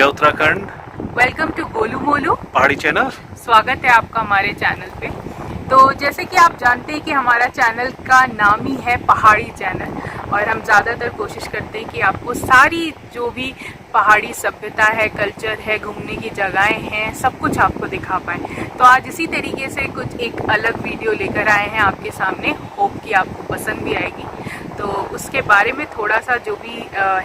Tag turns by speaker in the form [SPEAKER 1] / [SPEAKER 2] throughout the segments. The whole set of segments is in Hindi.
[SPEAKER 1] जय उत्तराखंड।
[SPEAKER 2] वेलकम टू गोलू मोलू
[SPEAKER 1] पहाड़ी चैनल।
[SPEAKER 2] स्वागत है आपका हमारे चैनल पे। तो जैसे कि आप जानते हैं कि हमारा चैनल का नाम ही है पहाड़ी चैनल, और हम ज़्यादातर कोशिश करते हैं कि आपको सारी जो भी पहाड़ी सभ्यता है, कल्चर है, घूमने की जगहें हैं, सब कुछ आपको दिखा पाएँ। तो आज इसी तरीके से कुछ एक अलग वीडियो लेकर आए हैं आपके सामने। होप कि आपको पसंद भी आएगी। तो उसके बारे में थोड़ा सा जो भी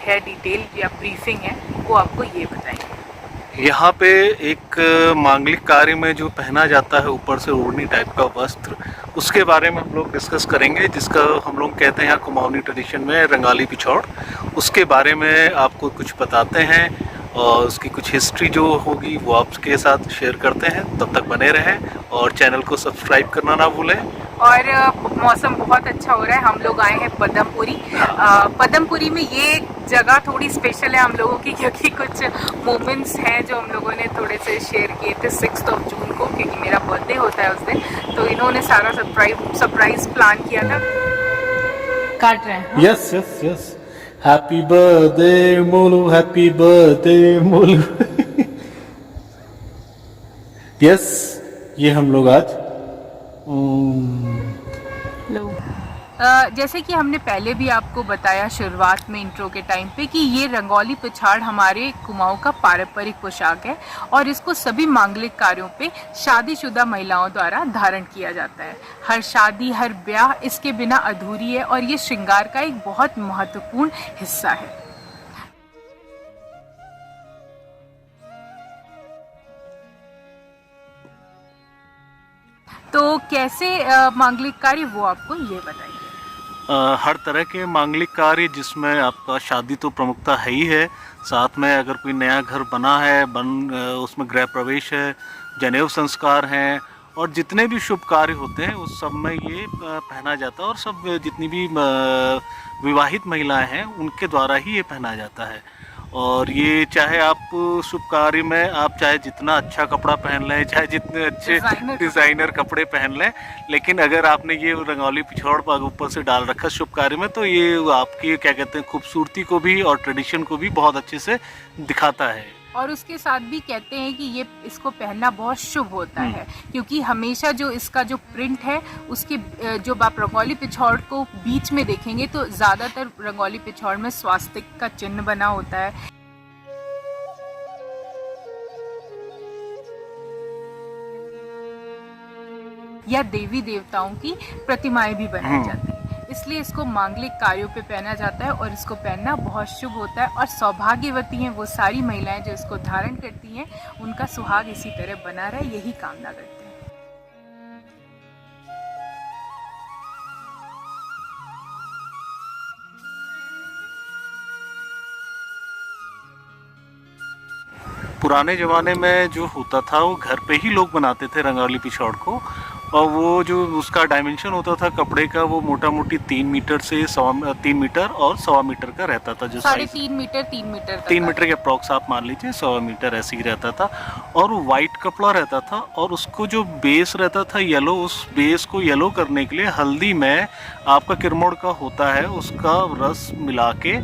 [SPEAKER 2] है डिटेल या ब्रीफिंग है वो आपको ये बताएंगे।
[SPEAKER 1] यहाँ पे एक मांगलिक कार्य में जो पहना जाता है ऊपर से ओढ़नी टाइप का वस्त्र, उसके बारे में हम लोग डिस्कस करेंगे, जिसका हम लोग कहते हैं यहाँ कुमाऊनी ट्रेडिशन में रंगाली पिछौड़। उसके बारे में आपको कुछ बताते हैं और उसकी कुछ हिस्ट्री जो होगी वो आपके साथ शेयर करते हैं। तब तक बने रहें और चैनल को सब्सक्राइब करना ना भूलें।
[SPEAKER 2] और मौसम बहुत अच्छा हो रहा है। हम लोग आए हैं पदमपुरी। पदमपुरी में ये जगह थोड़ी स्पेशल है हम लोगों की, क्योंकि कुछ मोमेंट्स हैं जो हम लोगों ने थोड़े से शेयर किए थे 6 जून को, क्योंकि मेरा बर्थडे होता है उस दिन। तो इन्होंने सारा सरप्राइज प्लान किया था। काट रहे हैं।
[SPEAKER 3] Yes yes yes, happy birthday Molu, happy birthday Molu. Yes, ये हम लोग आज
[SPEAKER 2] जैसे कि हमने पहले भी आपको बताया शुरुआत में इंट्रो के टाइम पे कि ये रंगोली पिछाड़ हमारे कुमाऊं का पारंपरिक पोशाक है, और इसको सभी मांगलिक कार्यों पे शादीशुदा महिलाओं द्वारा धारण किया जाता है। हर शादी, हर ब्याह इसके बिना अधूरी है, और ये श्रृंगार का एक बहुत महत्वपूर्ण हिस्सा है। तो कैसे मांगलिक कार्य वो आपको ये बताइए।
[SPEAKER 1] हर तरह के मांगलिक कार्य, जिसमें आपका शादी तो प्रमुखता है ही है, साथ में अगर कोई नया घर बना है, उसमें गृह प्रवेश है, जनेऊ संस्कार हैं, और जितने भी शुभ कार्य होते हैं उस सब में ये पहना जाता है। और सब जितनी भी विवाहित महिलाएं हैं उनके द्वारा ही ये पहना जाता है। और ये चाहे आप शुभ कार्य में आप चाहे जितना अच्छा कपड़ा पहन लें, चाहे जितने अच्छे डिज़ाइनर कपड़े पहन लें, लेकिन अगर आपने ये रंगोली पिछौड़ पर ऊपर से डाल रखा शुभ कार्य में, तो ये आपकी क्या कहते हैं खूबसूरती को भी और ट्रेडिशन को भी बहुत अच्छे से दिखाता है।
[SPEAKER 2] और उसके साथ भी कहते हैं कि ये इसको पहनना बहुत शुभ होता है, क्योंकि हमेशा जो इसका जो प्रिंट है उसके जो आप रंगोली पिछौड़ को बीच में देखेंगे तो ज़्यादातर रंगोली पिछौड़ में स्वास्तिक का चिन्ह बना होता है, या देवी देवताओं की प्रतिमाएं भी बनाई जाती हैं। इसलिए इसको मांगलिक कार्यों पे पहना जाता है, और इसको पहनना बहुत शुभ होता है। और सौभाग्यवती हैं वो सारी महिलाएं जो इसको धारण करती हैं, उनका सुहाग इसी तरह बना रहे, यही कामना करते हैं।
[SPEAKER 1] पुराने ज़माने में जो होता था वो घर पे ही लोग बनाते थे रंगोली पिछौड़ को, और वो जो उसका डायमेंशन होता था कपड़े का, वो मोटा मोटी 3 मीटर से 3 मीटर और 1.25 मीटर का रहता था। जो
[SPEAKER 2] 3.5 मीटर 3 मीटर
[SPEAKER 1] के अप्रॉक्स आप मान लीजिए, 1.25 मीटर ऐसे ही रहता था। और वो वाइट कपड़ा रहता था, और उसको जो बेस रहता था येलो, उस बेस को येलो करने के लिए हल्दी में आपका किरमोड़ का होता है उसका रस मिला के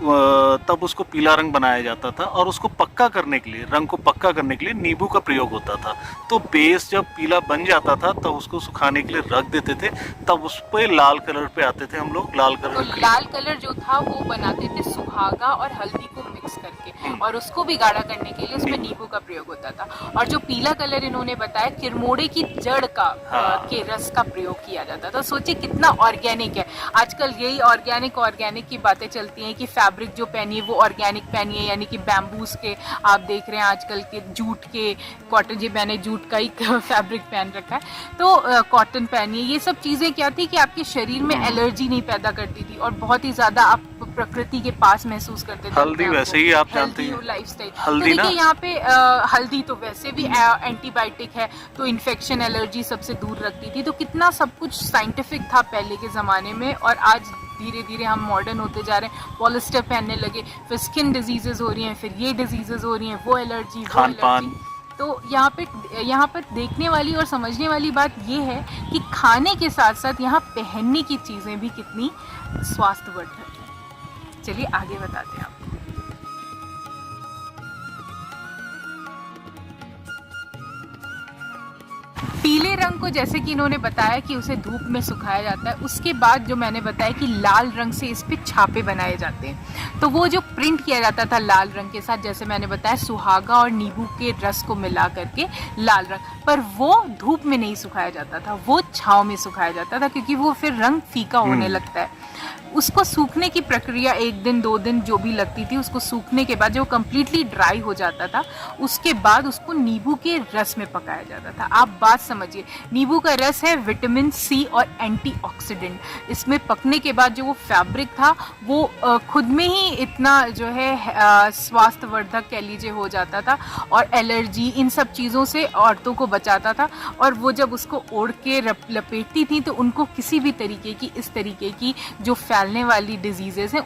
[SPEAKER 1] तब उसको पीला रंग बनाया जाता था। और उसको पक्का करने के लिए, रंग को पक्का करने के लिए नींबू का प्रयोग होता था। तो बेस जब पीला बन जाता था तब उसको सुखाने के लिए रख देते थे, तब उस पर लाल कलर पे आते थे हम लोग। लाल कलर,
[SPEAKER 2] तो लाल कलर जो था वो बनाते थे सुहागा और हल्दी को मिक्स करके, और उसको भी गाढ़ा करने के लिए उसमें नींबू का प्रयोग होता था। और जो पीला कलर इन्होंने बताया, किरमोड़े की जड़ का के रस का प्रयोग किया जाता था। सोचिए कितना ऑर्गेनिक है। आजकल यही ऑर्गेनिक की बातें चलती हैं कि फैब्रिक जो पहनिए वो ऑर्गेनिक पहनिए, यानी कि बैम्बूस के आप देख रहे हैं आजकल के, जूट के, कॉटन, जी मैंने जूट का ही फैब्रिक पहन रखा है, तो कॉटन पहनिए। ये सब चीज़ें क्या थी कि आपके शरीर में एलर्जी नहीं पैदा करती थी, और बहुत ही ज़्यादा आप प्रकृति के पास महसूस करते थे।
[SPEAKER 1] हल्दी वैसे ही आप जानते हैं,
[SPEAKER 2] लाइफस्टाइल
[SPEAKER 1] हल्दी ना,
[SPEAKER 2] यहाँ पे हल्दी तो वैसे भी एंटीबायोटिक है, तो इन्फेक्शन, एलर्जी सबसे दूर रखती थी। तो कितना सब कुछ साइंटिफिक था पहले के ज़माने में, और आज धीरे धीरे हम मॉडर्न होते जा रहे हैं, पॉलिस्टर पहनने लगे, फिर स्किन डिजीजेज हो रही हैं, फिर ये डिजीजेज हो रही हैं, वो एलर्जी, वो एलर्जी। तो यहाँ पर देखने वाली और समझने वाली बात ये है कि खाने के साथ साथ यहाँ पहनने की चीज़ें भी कितनी स्वास्थ्यवर्धक है। चलिए आगे बताते हैं आपको। पीले रंग को जैसे कि इन्होंने बताया कि उसे धूप में सुखाया जाता है, उसके बाद जो मैंने बताया कि लाल रंग से इस पे छापे बनाए जाते हैं। तो वो जो प्रिंट किया जाता था लाल रंग के साथ, जैसे मैंने बताया सुहागा और नींबू के रस को मिला करके लाल रंग, पर वो धूप में नहीं सुखाया जाता था, वो छांव में सुखाया जाता था, क्योंकि वो फिर रंग फीका होने लगता है। उसको सूखने की प्रक्रिया 1 दिन 2 दिन जो भी लगती थी, उसको सूखने के बाद जब कंप्लीटली ड्राई हो जाता था, उसके बाद उसको नींबू के रस में पकाया जाता था। आप बात समझिए, नींबू का रस है विटामिन सी और एंटीऑक्सीडेंट। इसमें पकने के बाद जो वो फैब्रिक था वो खुद में ही इतना जो है स्वास्थ्यवर्धक कह लीजिए हो जाता था, और एलर्जी इन सब चीज़ों से औरतों को बचाता था। और वो जब उसको ओढ़ के लपेटती थी तो उनको किसी भी तरीके की इस तरीके की जो फैलने वाली डिजीजेस हैं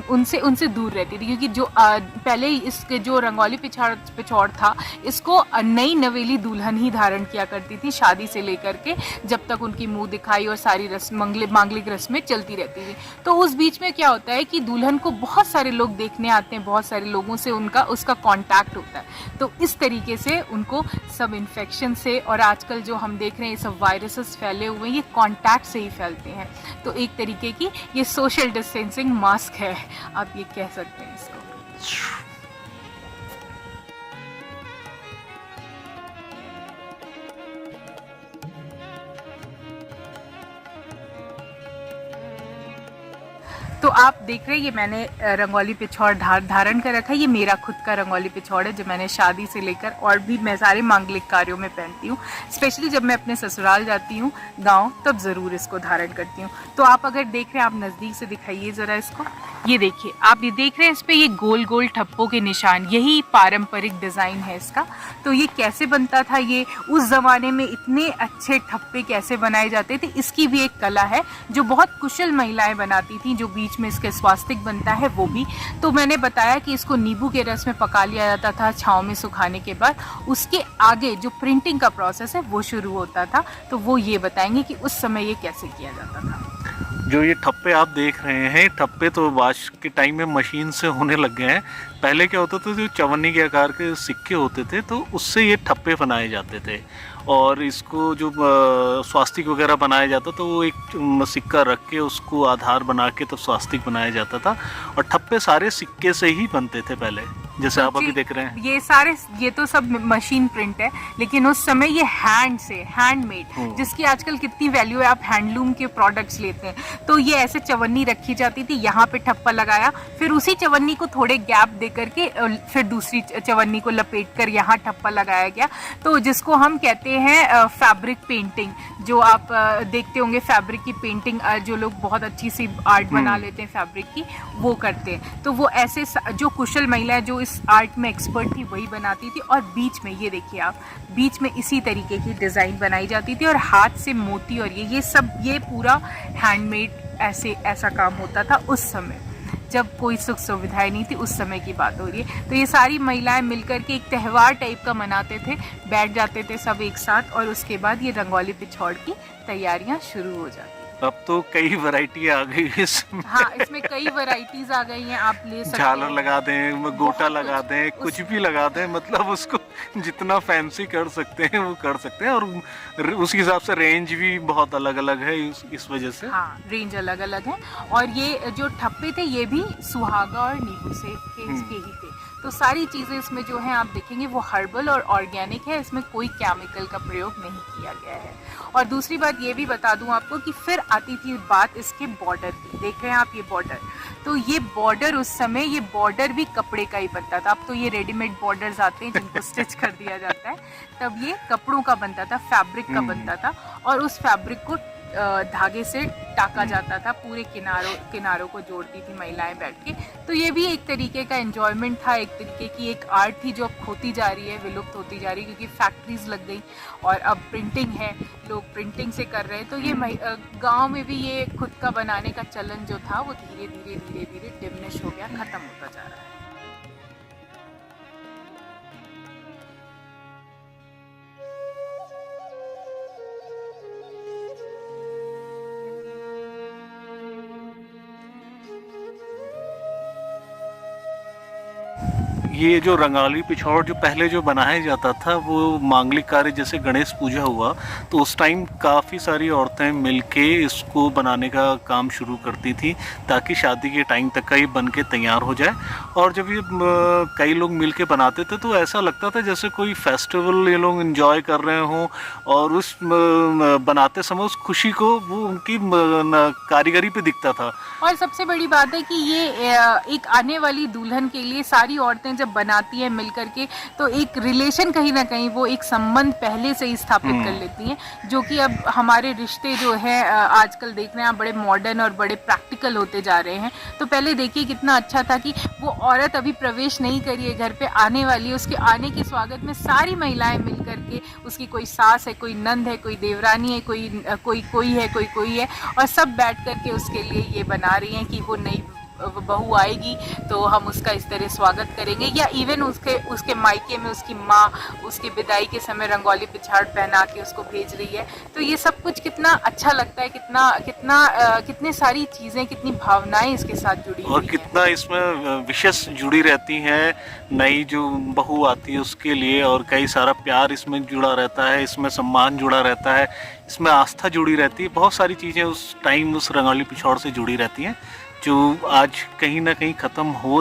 [SPEAKER 2] उनसे दूर रहती थी। क्योंकि जो पहले इसके जो रंगोली पिछौड़ था, इसको नई नवेली दुल्हन ही धारण किया करती थी शादी से लेकर के, जब तक उनकी मुंह दिखाई और सारी मांगलिक रस्में चलती रहती थी। तो उस बीच में क्या होता है कि दुल्हन को बहुत सारे लोग देखने आते हैं, बहुत सारे लोगों से उसका कांटेक्ट होता है। तो इस तरीके से उनको सब इन्फेक्शन से, और आजकल जो हम देख रहे हैं ये सब वायरसेस फैले हुए हैं, ये कांटेक्ट से ही फैलते हैं। तो एक तरीके की ये सोशल डिस्टेंसिंग मास्क है, आप ये कह सकते हैं इसको। तो आप देख रहे हैं ये मैंने रंगोली पिछौड़ धारण कर रखा है। ये मेरा खुद का रंगोली पिछौड़ है जो मैंने शादी से लेकर और भी मैं सारे मांगलिक कार्यों में पहनती हूँ। स्पेशली जब मैं अपने ससुराल जाती हूँ गांव, तब ज़रूर इसको धारण करती हूँ। तो आप अगर देख रहे हैं, आप नज़दीक से दिखाइए ज़रा इसको। ये देखिए, आप ये देख रहे हैं इस पर ये गोल गोल ठप्पों के निशान, यही पारंपरिक डिज़ाइन है इसका। तो ये कैसे बनता था, ये उस ज़माने में इतने अच्छे ठप्पे कैसे बनाए जाते थे, इसकी भी एक कला है जो बहुत कुशल महिलाएं बनाती थी। जो बीच में इसके स्वास्तिक बनता है वो भी। तो मैंने बताया कि इसको नींबू के रस में पका लिया जाता था छाँव में सुखाने के बाद। उसके आगे जो प्रिंटिंग का प्रोसेस है वो शुरू होता था। तो वो ये बताएंगे कि उस समय ये कैसे किया जाता था।
[SPEAKER 1] जो ये ठप्पे आप देख रहे हैं, ठप्पे तो आज के टाइम में मशीन से होने लग गए हैं। पहले क्या होता था, जो चवन्नी के आकार के सिक्के होते थे तो उससे ये ठप्पे बनाए जाते थे। और इसको जो स्वास्तिक वगैरह बनाया जाता तो वो एक सिक्का रख के उसको आधार बना के तो स्वास्तिक बनाया जाता था। और ठप्पे सारे सिक्के से ही बनते थे पहले, जैसे आप अभी देख रहे हैं।
[SPEAKER 2] ये तो सब मशीन प्रिंट है, लेकिन उस समय ये हैंडमेड, जिसकी आजकल कितनी वैल्यू है। आप हैंडलूम के प्रोडक्ट्स लेते हैं तो ये ऐसे चवन्नी रखी जाती थी, यहाँ पे ठप्पा लगाया, फिर उसी चवन्नी को थोड़े गैप दे करके फिर दूसरी चवन्नी को लपेट कर यहाँ ठप्पा लगाया गया। तो जिसको हम कहते हैं फैब्रिक पेंटिंग, जो आप देखते होंगे फैब्रिक की पेंटिंग, जो लोग बहुत अच्छी सी आर्ट बना लेते हैं फैब्रिक की, वो करते हैं। तो वो ऐसे जो कुशल महिलाएं जो इस आर्ट में एक्सपर्ट थी वही बनाती थी। और बीच में ये देखिए आप, बीच में इसी तरीके की डिज़ाइन बनाई जाती थी और हाथ से मोती और ये पूरा हैंडमेड ऐसा काम होता था उस समय, जब कोई सुख सुविधाएं नहीं थी, उस समय की बात हो रही है। तो ये सारी महिलाएं मिलकर के एक त्यौहार टाइप का मनाते थे, बैठ जाते थे सब एक साथ, और उसके बाद ये रंगोली पिछौड़ की तैयारियां शुरू हो जाती।
[SPEAKER 1] अब तो कई वैरायटी आ गई इसमें।
[SPEAKER 2] हाँ, इसमें कई वैरायटीज आ गई हैं, आप ले सकते हैं।
[SPEAKER 1] झालर लगा दें, गोटा लगा दें, कुछ भी लगा दें, मतलब उसको जितना फैंसी कर सकते हैं वो कर सकते हैं। और उस हिसाब से रेंज भी बहुत अलग अलग है इस वजह से।
[SPEAKER 2] हाँ, रेंज अलग अलग है। और ये जो ठप्पे थे ये भी सुहागा और नींबू से के ही थे। तो सारी चीज़ें इसमें जो हैं आप देखेंगे वो हर्बल और ऑर्गेनिक है, इसमें कोई केमिकल का प्रयोग नहीं किया गया है। और दूसरी बात ये भी बता दूं आपको कि फिर आती थी बात इसके बॉर्डर की। देख रहे हैं आप ये बॉर्डर, तो ये बॉर्डर उस समय ये बॉर्डर भी कपड़े का ही बनता था। अब तो ये रेडीमेड बॉर्डर्स आते हैं जिनको स्टिच कर दिया जाता है, तब ये कपड़ों का बनता था, फैब्रिक का बनता था। और उस फैब्रिक को धागे से टाका जाता था, पूरे किनारों को जोड़ती थी महिलाएं बैठ के। तो ये भी एक तरीके का एंजॉयमेंट था, एक तरीके की एक आर्ट थी जो अब खोती जा रही है, विलुप्त होती जा रही है, क्योंकि फैक्ट्रीज लग गई और अब प्रिंटिंग है, लोग प्रिंटिंग से कर रहे हैं। तो ये गांव में भी ये खुद का बनाने का चलन जो था वो धीरे धीरे डिमिनिश हो गया, खत्म होता जा रहा है।
[SPEAKER 1] ये जो रंगाली पिछौर जो पहले जो बनाया जाता था वो मांगलिक कार्य जैसे गणेश पूजा हुआ तो उस टाइम काफ़ी सारी औरतें मिलके इसको बनाने का काम शुरू करती थी ताकि शादी के टाइम तक का ये बन के तैयार हो जाए। और जब ये कई लोग मिलके बनाते थे तो ऐसा लगता था जैसे कोई फेस्टिवल ये लोग एंजॉय कर रहे हों और उस बनाते समय उस खुशी को वो उनकी कारीगरी पे दिखता था।
[SPEAKER 2] और सबसे बड़ी बात है कि ये एक आने वाली दुल्हन के लिए सारी औरतें जब बनाती हैं मिल करके तो एक रिलेशन कहीं ना कहीं वो एक संबंध पहले से ही स्थापित कर लेती हैं, जो कि अब हमारे रिश्ते जो है आजकल देख रहे हैं बड़े मॉडर्न और बड़े प्रैक्टिकल होते जा रहे हैं। तो पहले देखिए कितना अच्छा था कि वो औरत अभी प्रवेश नहीं करी है घर पे, आने वाली है, उसके आने के स्वागत में सारी महिलाएं मिल करके, उसकी कोई सास है, कोई नंद है, कोई देवरानी है, कोई है और सब बैठ करके उसके लिए ये बना रही हैं कि वो नई बहू आएगी तो हम उसका इस तरह स्वागत करेंगे, या इवन उसके मायके में उसकी माँ उसकी विदाई के समय रंगोली पिछाड़ पहना के उसको भेज रही है। तो ये सब कुछ कितना अच्छा लगता है, कितने सारी चीज़ें, कितनी भावनाएं इसके साथ जुड़ी
[SPEAKER 1] और कितना इसमें विशेष जुड़ी रहती हैं नई जो बहू आती है उसके लिए, और कई सारा प्यार इसमें जुड़ा रहता है, इसमें सम्मान जुड़ा रहता है, इसमें आस्था जुड़ी रहती है। बहुत सारी चीज़ें उस टाइम उस रंगोली पिछौड़ से जुड़ी रहती हैं जो आज कहीं ना कहीं खत्म ही हो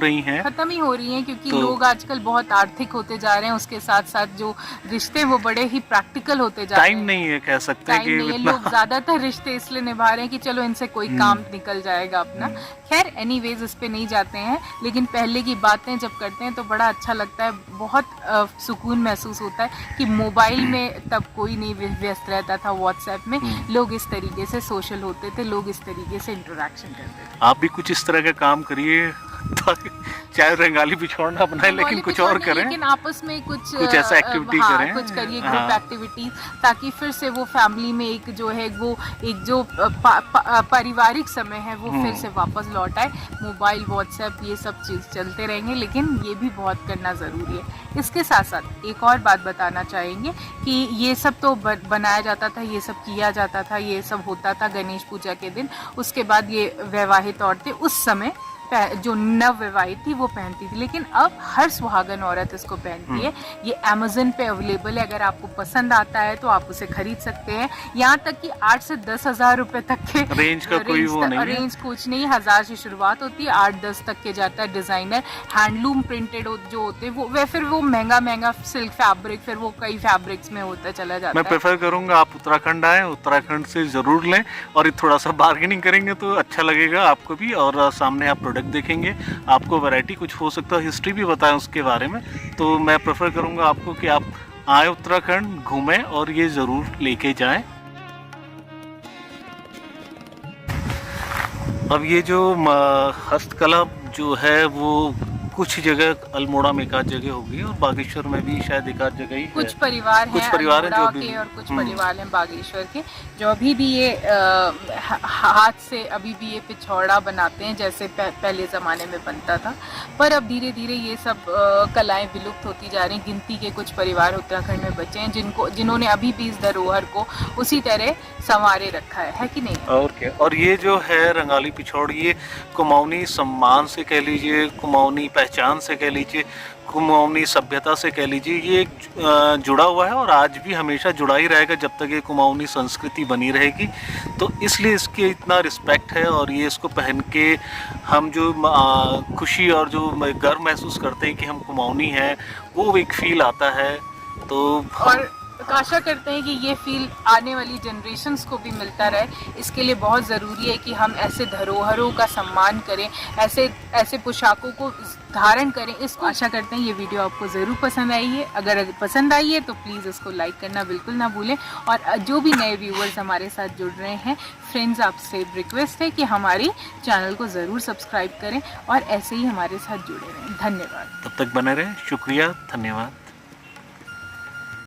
[SPEAKER 1] रही हैं क्योंकि
[SPEAKER 2] लोग आजकल बहुत आर्थिक होते जा रहे हैं, उसके साथ साथ जो रिश्ते वो बड़े ही प्रैक्टिकल होते जा रहे हैं।
[SPEAKER 1] टाइम नहीं है, कह सकते हैं कि
[SPEAKER 2] लोग ज्यादातर रिश्ते इसलिए निभा रहे हैं कि चलो इनसे कोई काम निकल जाएगा अपना। खैर एनीवेज इस पे नहीं जाते हैं, लेकिन पहले की बातें जब करते हैं तो बड़ा अच्छा लगता है, बहुत सुकून महसूस होता है कि मोबाइल में तब कोई नहीं व्यस्त रहता था, व्हाट्सएप में लोग इस तरीके से सोशल होते थे, लोग इस तरीके से इंटरेक्शन करते थे।
[SPEAKER 1] आप भी कुछ इस तरह का काम करिए ताकि चाहे रंगाली बिछौड़ ना बनाए लेकिन कुछ और करें,
[SPEAKER 2] लेकिन आपस में कुछ
[SPEAKER 1] ऐसा एक्टिविटी करें,
[SPEAKER 2] कुछ करिए ग्रुप एक्टिविटीज, ताकि फिर से वो फैमिली में एक जो है वो एक जो पारिवारिक समय है वो फिर से वापस लौट आए। मोबाइल व्हाट्सएप ये सब चीज़ चलते रहेंगे, लेकिन ये भी बहुत करना ज़रूरी है। इसके साथ साथ एक और बात बताना चाहेंगे कि ये सब तो बनाया जाता था, ये सब किया जाता था, ये सब होता था गणेश पूजा के दिन। उसके बाद ये वैवाहित औरतें उस समय जो नव विवाहित थी वो पहनती थी, लेकिन अब हर सुहागन औरत इसको पहनती है। ये अमेज़न पे अवेलेबल है, अगर आपको पसंद आता है तो आप उसे खरीद सकते हैं। यहाँ तक कि 8 से 10 हज़ार रुपए तक के
[SPEAKER 1] रेंज का कोई वो नहीं है,
[SPEAKER 2] रेंज कुछ नहीं, 1000 से शुरुआत होती है, 8-10 तक के जाता है। डिजाइनर हैंडलूम प्रिंटेड जो होते हैं वो फिर वो महंगा सिल्क फैब्रिक, फिर वो कई फैब्रिक्स में होता चला जाता है।
[SPEAKER 1] मैं प्रेफर करूंगा आप उत्तराखंड आए, उत्तराखंड से जरूर लें और ये थोड़ा सा बार्गेनिंग करेंगे तो अच्छा लगेगा आपको भी, और सामने आप देखेंगे, आपको वैरायटी कुछ हो सकता है, हिस्ट्री भी बताएं उसके बारे में। तो मैं प्रेफर करूंगा आपको कि आप आए उत्तराखंड, घूमें और ये ज़रूर लेके जाएं। अब ये जो हस्तकला जो है वो कुछ जगह अल्मोड़ा में एक आध जगह होगी और बागेश्वर में भी शायद एक आध जगह ही
[SPEAKER 2] कुछ परिवार हैं जो अभी और कुछ परिवार हैं बागेश्वर के जो अभी भी ये हाथ से अभी भी ये पिछौड़ा बनाते हैं जैसे पहले ज़माने में बनता था। पर अब धीरे धीरे ये सब कलाएं विलुप्त होती जा रही हैं। गिनती के कुछ परिवार उत्तराखंड में बचे हैं जिन्होंने अभी भी इस धरोहर को उसी तरह संवारे रखा है कि नहीं?
[SPEAKER 1] और क्या। और ये जो है रंगाली पिछौड़, ये कुमाऊनी सम्मान से कह लीजिए, कुमाऊनी पहचान से कह लीजिए, कुमाऊनी सभ्यता से कह लीजिए, ये जुड़ा हुआ है और आज भी हमेशा जुड़ा ही रहेगा जब तक ये कुमाऊनी संस्कृति बनी रहेगी। तो इसलिए इसके इतना रिस्पेक्ट है और ये इसको पहन के हम जो खुशी और जो गर्व महसूस करते हैं कि हम कुमाऊनी हैं, वो एक फील आता है। तो
[SPEAKER 2] और आशा करते हैं कि ये फील आने वाली जनरेशन्स को भी मिलता रहे। इसके लिए बहुत ज़रूरी है कि हम ऐसे धरोहरों का सम्मान करें, ऐसे पोशाकों को धारण करें। इसको आशा करते हैं ये वीडियो आपको ज़रूर पसंद आई है। अगर पसंद आई है तो प्लीज़ इसको लाइक करना बिल्कुल ना भूलें। और जो भी नए व्यूअर्स हमारे साथ जुड़ रहे हैं, फ्रेंड्स, आपसे रिक्वेस्ट है कि हमारी चैनल को ज़रूर सब्सक्राइब करें और ऐसे ही हमारे साथ जुड़े रहें। धन्यवाद।
[SPEAKER 1] तब तक बने रहें। शुक्रिया, धन्यवाद।